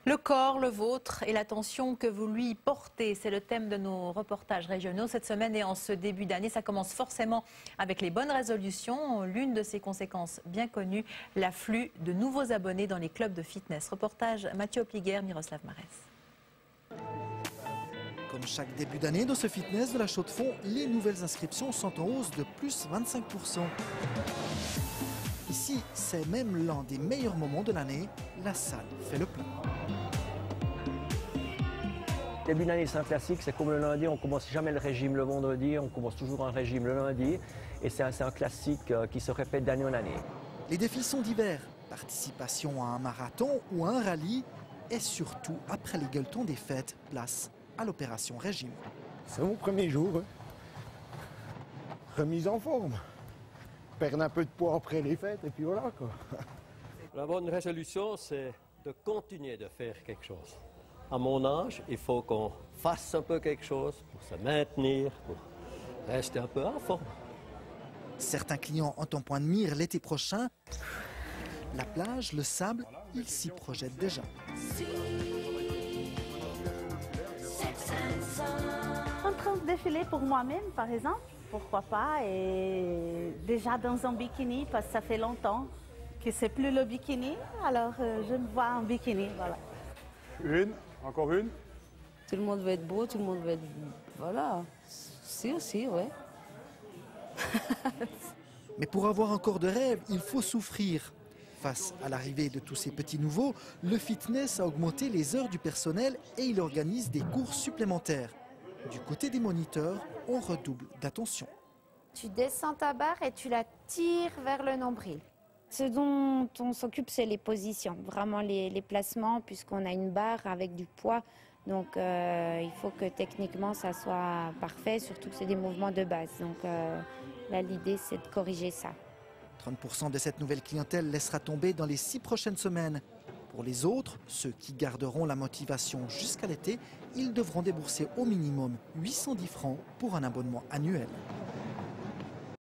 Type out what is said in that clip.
Le corps, le vôtre et l'attention que vous lui portez, c'est le thème de nos reportages régionaux cette semaine et en ce début d'année. Ça commence forcément avec les bonnes résolutions. L'une de ses conséquences bien connues, l'afflux de nouveaux abonnés dans les clubs de fitness. Reportage Mathieu Opliger, Miroslav Marès. Comme chaque début d'année dans ce fitness de la Chaux-de-Fonds, les nouvelles inscriptions sont en hausse de plus 25%. Ici, c'est même l'un des meilleurs moments de l'année. La salle fait le plein. Début d'année, c'est un classique, c'est comme le lundi, on commence jamais le régime le vendredi, on commence toujours un régime le lundi. Et c'est un classique qui se répète d'année en année. Les défis sont divers. Participation à un marathon ou à un rallye. Et surtout, après les gueuletons des fêtes, place à l'opération régime. C'est mon premier jour. Remise en forme. Perdre un peu de poids après les fêtes et puis voilà quoi. La bonne résolution, c'est de continuer de faire quelque chose. À mon âge, il faut qu'on fasse un peu quelque chose pour se maintenir, pour rester un peu en forme. Certains clients ont en point de mire l'été prochain. La plage, le sable, ils s'y projettent déjà. En train de défiler pour moi-même, par exemple, pourquoi pas, et déjà dans un bikini, parce que ça fait longtemps que c'est plus le bikini, alors je me vois en bikini, voilà. Une, encore une. Tout le monde veut être beau, tout le monde veut être... Voilà, si aussi, ouais. Mais pour avoir un corps de rêve, il faut souffrir. Face à l'arrivée de tous ces petits nouveaux, le fitness a augmenté les heures du personnel et il organise des cours supplémentaires. Du côté des moniteurs, on redouble d'attention. Tu descends ta barre et tu la tires vers le nombril. Ce dont on s'occupe, c'est les positions, vraiment les placements, puisqu'on a une barre avec du poids. Donc il faut que techniquement ça soit parfait, surtout que c'est des mouvements de base. Donc là, l'idée, c'est de corriger ça. 30% de cette nouvelle clientèle laissera tomber dans les 6 prochaines semaines. Pour les autres, ceux qui garderont la motivation jusqu'à l'été, ils devront débourser au minimum 810 francs pour un abonnement annuel.